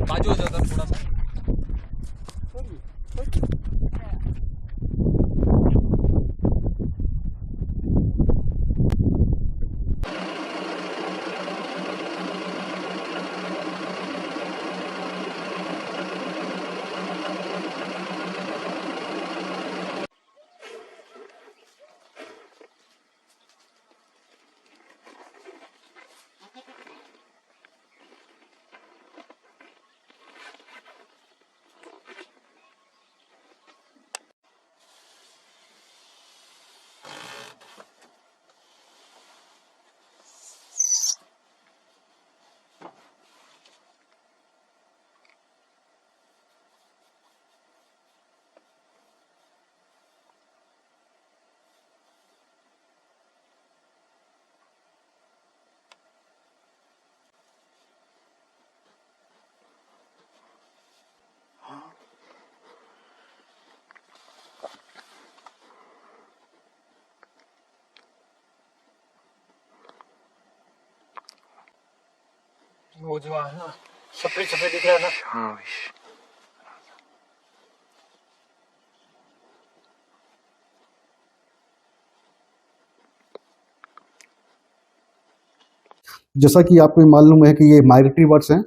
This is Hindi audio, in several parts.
बाजू हो जाता थोड़ा सा। वो जो है ना सफेद सफेद दिख रहा है ना। हाँ जैसा कि आपको मालूम है कि ये माइग्रेटरी बर्ड्स हैं,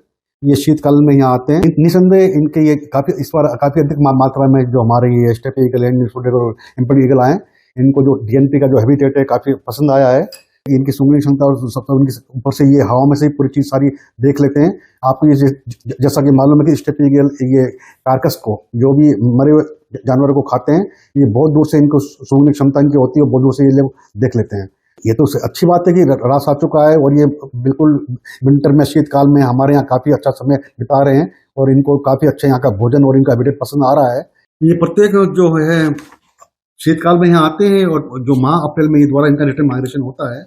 ये शीतकाल में यहाँ आते हैं। निसंदेह इनके ये इस बार काफ़ी अधिक मात्रा में जो हमारे ये स्टेप ईगल, और एम्पर्ड ईगल आए, इनको जो डीएनपी का जो हैबिटेट है काफ़ी पसंद आया है। इनकी सूंघने क्षमता और सब उनकी ऊपर से ये हवा में से पूरी चीज़ सारी देख लेते हैं। आपको ये जैसा कि मालूम है कि स्टेप ईगल ये कार्कस को, जो भी मरे हुए जानवरों को खाते हैं, ये बहुत दूर से इनको सूंघने क्षमता इनकी होती है और बहुत दूर से ये लोग देख लेते हैं। ये तो अच्छी बात है कि रास आ चुका है और ये बिल्कुल विंटर में, शीतकाल में हमारे यहाँ काफ़ी अच्छा समय बिता रहे हैं और इनको काफ़ी अच्छा यहाँ का भोजन और इनका हैबिटेट पसंद आ रहा है। ये प्रत्येक जो है शीतकाल में यहाँ आते हैं और जो माह अप्रैल में ये द्वारा इनका रिटर्न माइग्रेशन होता है।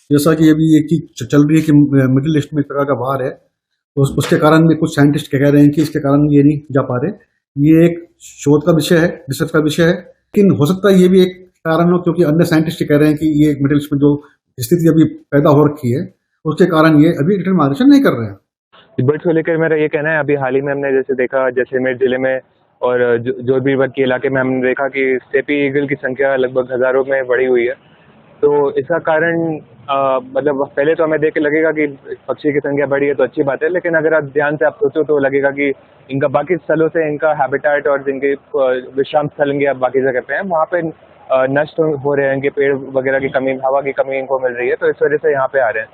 जैसा कि अभी एक चीज चल रही है कि मिडिल ईस्ट में इस प्रकार का बाहर है, तो उसके कारण भी कुछ साइंटिस्ट कह रहे हैं कि इसके कारण ये नहीं जा पा रहे। ये एक शोध का विषय है, रिसर्च का विषय है, लेकिन हो सकता है ये भी एक कारण हो क्योंकि अन्य साइंटिस्ट कह रहे हैं कि ये मिडिल ईस्ट में जो स्थिति अभी पैदा हो रखी है उसके कारण ये अभी रिटर्न माइग्रेशन नहीं कर रहे हैं। बर्ड्स को लेकर मेरा ये कहना है, अभी हाल ही में हमने जैसे देखा जैसलमेर जिले में और जोधपुर के इलाके में हमने देखा कि स्टेपी ईगल की संख्या लगभग हजारों में बढ़ी हुई है। तो इसका कारण मतलब पहले तो हमें देख के लगेगा कि पक्षी की संख्या बढ़ी है तो अच्छी बात है, लेकिन अगर आप ध्यान से आप सोचो तो लगेगा कि इनका बाकी स्थलों से इनका हैबिटेट और जिनके विश्राम स्थल इनके बाकी जगह पे हैं वहाँ पे नष्ट हो रहे हैं, इनके पेड़ वगैरह की कमी, हवा की कमी इनको मिल रही है, तो इस वजह से यहाँ पे आ रहे हैं।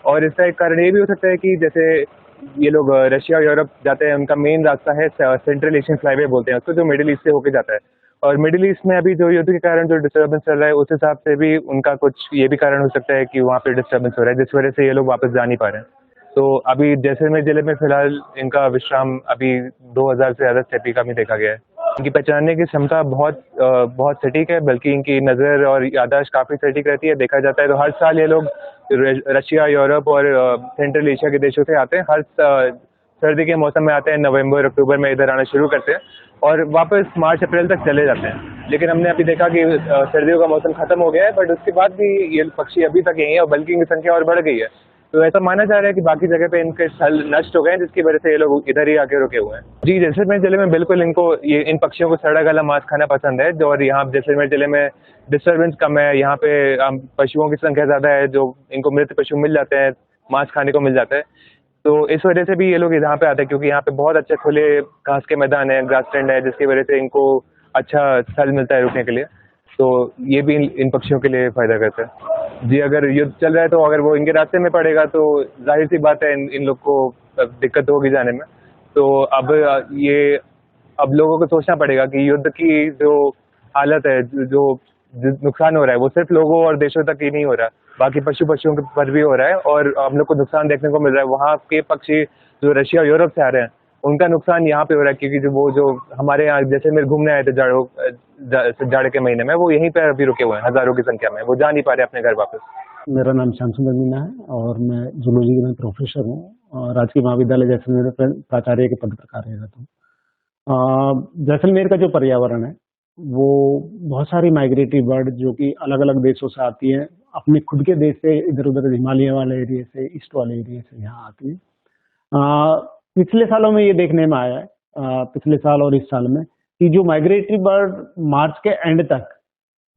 और इसका एक कारण ये भी हो सकता है कि जैसे ये लोग रशिया और यूरोप जाते हैं, उनका मेन रास्ता है सेंट्रल एशियन फ्लाईवे बोलते हैं उसको, जो मिडिल ईस्ट से होके जाता है। और मिडिल ईस्ट में अभी जो युद्ध के कारण जो डिस्टर्बेंस चल रहा है, उस हिसाब से भी उनका कुछ ये भी कारण हो सकता है कि वहाँ पे डिस्टर्बेंस हो रहा है, जिस वजह से ये लोग वापस जा नहीं पा रहे हैं। तो अभी जैसलमेर जिले में फिलहाल इनका विश्राम अभी 2000 से ज़्यादा स्टेपी का भी देखा गया है। इनकी पहचानने की क्षमता बहुत सटीक है, बल्कि इनकी नज़र और याददाश्त काफ़ी सटीक रहती है। देखा जाता है तो हर साल ये लोग रशिया, यूरोप और सेंट्रल एशिया के देशों से आते हैं। हर सर्दी के मौसम में आते हैं, नवंबर अक्टूबर में इधर आना शुरू करते हैं और वापस मार्च अप्रैल तक चले जाते हैं। लेकिन हमने अभी देखा कि सर्दियों का मौसम खत्म हो गया है, बट उसके बाद भी ये पक्षी अभी तक यही है और बल्कि इनकी संख्या और बढ़ गई है। तो ऐसा माना जा रहा है कि बाकी जगह पे इनके स्थल नष्ट हो गए हैं, जिसकी वजह से ये लोग इधर ही आके रुके हुए हैं। जी, जैसलमेर जिले में बिल्कुल इनको इन पक्षियों को सड़ा गला मांस खाना पसंद है, और यहाँ जैसलमेर जिले में डिस्टर्बेंस कम है। यहाँ पे पशुओं की संख्या ज्यादा है, जो इनको मृत पशु मिल जाते हैं, मांस खाने को मिल जाता है। तो इस वजह से भी ये लोग यहाँ पे आते हैं, क्योंकि यहाँ पे बहुत अच्छे खुले घास के मैदान है, ग्रास लैंड है, जिसकी वजह से इनको अच्छा स्थल मिलता है रुकने के लिए। तो ये भी इन पक्षियों के लिए फायदा करता है। जी, अगर युद्ध चल रहा है तो अगर वो इनके रास्ते में पड़ेगा तो जाहिर सी बात है इन लोग को दिक्कत होगी जाने में। तो अब लोगों को सोचना पड़ेगा कि युद्ध की जो हालत है, जो नुकसान हो रहा है, वो सिर्फ लोगों और देशों तक ही नहीं हो रहा, बाकी पशुओं के पर भी हो रहा है और हम लोग को नुकसान देखने को मिल रहा है। वहाँ के पक्षी जो रशिया और यूरोप से आ रहे हैं, उनका नुकसान यहाँ पे हो रहा है, क्योंकि जो हमारे यहाँ जैसलमेर घूमने आए थे जाड़े के महीने में, वो यहीं पे अभी रुके हुए हैं हजारों की संख्या में, वो जा नहीं पा रहे अपने घर वापस। मेरा नाम श्याम सुंदर मीना है और मैं जूलॉजी में प्रोफेसर हूँ और राजकीय महाविद्यालय जैसलमेर में प्राचार्य के पद पर कार्यरत हूँ। जैसलमेर का जो पर्यावरण है वो बहुत सारी माइग्रेटरी बर्ड जो कि अलग अलग देशों से आती हैं, अपने खुद के देश से इधर उधर हिमालय वाले एरिया से, ईस्ट वाले एरिया से यहाँ आती है। पिछले सालों में ये देखने में आया है, पिछले साल और इस साल में, कि जो माइग्रेटरी बर्ड मार्च के एंड तक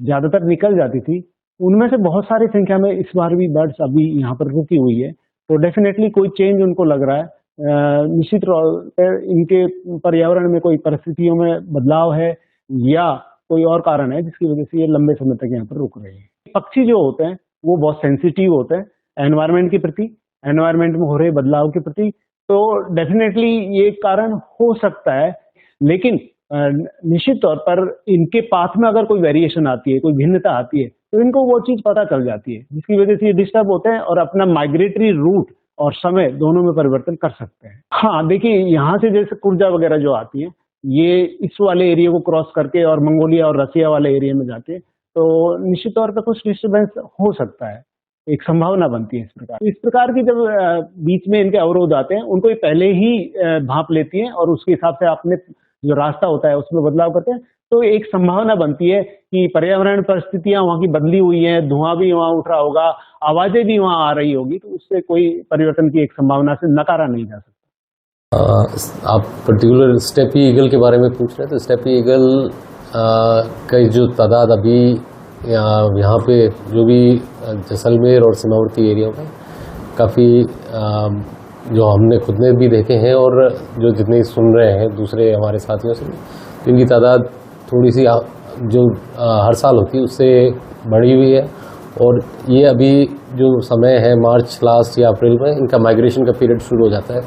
ज्यादातर निकल जाती थी, उनमें से बहुत सारी संख्या में इस बार भी बर्ड्स अभी यहाँ पर रुकी हुई है। तो डेफिनेटली कोई चेंज उनको लग रहा है। निश्चित तौर पर इनके पर्यावरण में कोई परिस्थितियों में बदलाव है या कोई और कारण है जिसकी वजह से ये लंबे समय तक यहाँ पर रुक रहे हैं। पक्षी जो होते हैं वो बहुत सेंसिटिव होते हैं एनवायरनमेंट के प्रति, एनवायरनमेंट में हो रहे बदलाव के प्रति। तो डेफिनेटली ये कारण हो सकता है, लेकिन निश्चित तौर पर इनके पाथ में अगर कोई वेरिएशन आती है, कोई भिन्नता आती है, तो इनको वो चीज पता चल जाती है, जिसकी वजह से ये डिस्टर्ब होते हैं और अपना माइग्रेटरी रूट और समय दोनों में परिवर्तन कर सकते हैं। हाँ देखिए, यहाँ से जैसे कुर्जा वगैरह जो आती है, ये इस वाले एरिया को क्रॉस करके और मंगोलिया और रसिया वाले एरिया में जाते हैं, तो निश्चित तौर पर कुछ डिस्टर्बेंस हो सकता है, एक संभावना बनती है इस प्रकार की। जब बीच में इनके अवरोध आते हैं, उनको ये पहले ही भांप लेती हैं और उसके हिसाब से अपने जो रास्ता होता है उसमें बदलाव करते हैं। तो एक संभावना बनती है कि पर्यावरण परिस्थितियां वहाँ की बदली हुई हैं, धुआं भी वहाँ उठ रहा होगा, आवाजें भी वहाँ आ रही होगी, तो उससे कोई परिवर्तन की एक संभावना से नकारा नहीं जा सकता। आप पर्टिकुलर स्टेपी ईगल के बारे में पूछ रहे हैं, तो स्टेपी ईगल की जो तादाद अभी यहाँ पे जो भी जैसलमेर और सीमावर्ती एरिया में काफ़ी जो हमने खुद ने भी देखे हैं और जो जितने सुन रहे हैं दूसरे हमारे साथियों से, तो इनकी तादाद थोड़ी सी जो हर साल होती है उससे बढ़ी हुई है। और ये अभी जो समय है मार्च लास्ट या अप्रैल में इनका माइग्रेशन का पीरियड शुरू हो जाता है,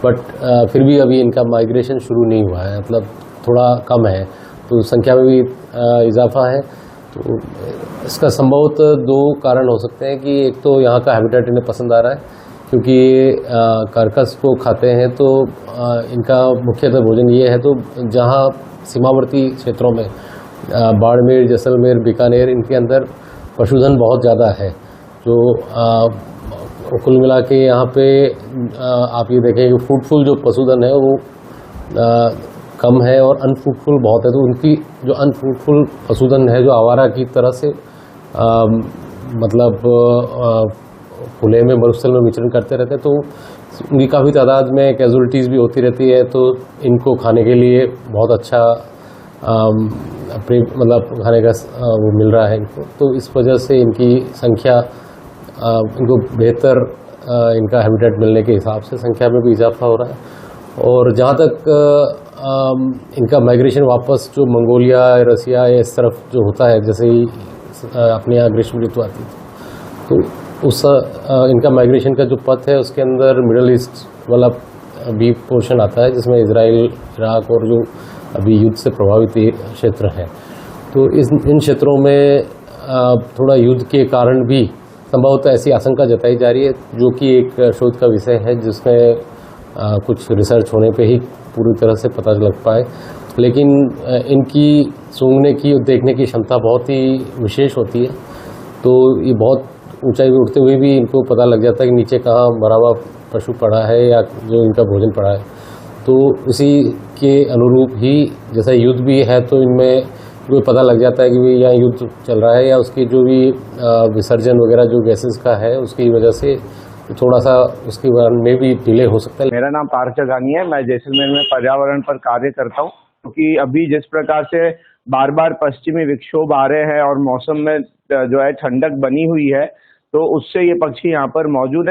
बट फिर भी अभी इनका माइग्रेशन शुरू नहीं हुआ है, मतलब थोड़ा कम है, तो संख्या में भी इजाफा है। तो इसका संभवतः दो कारण हो सकते हैं कि एक तो यहाँ का हैबिटेट इन्हें पसंद आ रहा है, क्योंकि ये कार्कस को खाते हैं, तो इनका मुख्यतः भोजन ये है। तो जहाँ सीमावर्ती क्षेत्रों में बाड़मेर, जैसलमेर, बीकानेर, इनके अंदर पशुधन बहुत ज़्यादा है, जो कुल मिला के यहाँ पे आप ये देखें कि फ्रूटफुल जो पशुधन है वो कम है और अनफ्रूटफुल बहुत है। तो उनकी जो अनफ्रूटफुल पशुधन है, जो आवारा की तरह से मतलब खुले में मरुस्थल में विचरण करते रहते हैं, तो उनकी काफ़ी तादाद में कैजुअलिटीज़ भी होती रहती है। तो इनको खाने के लिए बहुत अच्छा मतलब खाने का वो मिल रहा है इनको, तो इस वजह से इनकी संख्या इनको बेहतर इनका हैबिटेट मिलने के हिसाब से संख्या में भी इजाफा हो रहा है। और जहाँ तक इनका माइग्रेशन वापस जो मंगोलिया, रसिया या इस तरफ जो होता है, जैसे ही अपने यहाँ ग्रीष्म ऋतु आती है, तो उस इनका माइग्रेशन का जो पथ है उसके अंदर मिडल ईस्ट वाला भी पोर्शन आता है, जिसमें इजराइल, इराक और जो अभी युद्ध से प्रभावित क्षेत्र हैं। तो इन क्षेत्रों में थोड़ा युद्ध के कारण भी संभवतः ऐसी आशंका जताई जा रही है, जो कि एक शोध का विषय है, जिसमें कुछ रिसर्च होने पे ही पूरी तरह से पता लग पाए। लेकिन इनकी सूंघने की और देखने की क्षमता बहुत ही विशेष होती है, तो ये बहुत ऊंचाई पे उड़ते हुए भी इनको पता लग जाता है कि नीचे कहाँ मरा हुआ पशु पड़ा है या जो इनका भोजन पड़ा है। तो उसी के अनुरूप ही जैसा युद्ध भी है, तो इनमें कोई पता लग जाता है कि भाई यहाँ युद्ध चल रहा है, या उसकी जो भी विसर्जन वगैरह जो गैसेस का है उसकी वजह से थोड़ा सा उसके में भी डिले हो सकता है। मेरा नाम पार्थ जगानी है, मैं जैसलमेर में पर्यावरण पर कार्य करता हूँ। क्योंकि अभी जिस प्रकार से बार बार पश्चिमी विक्षोभ आ रहे हैं और मौसम में जो है ठंडक बनी हुई है, तो उससे ये पक्षी यहाँ पर मौजूद है।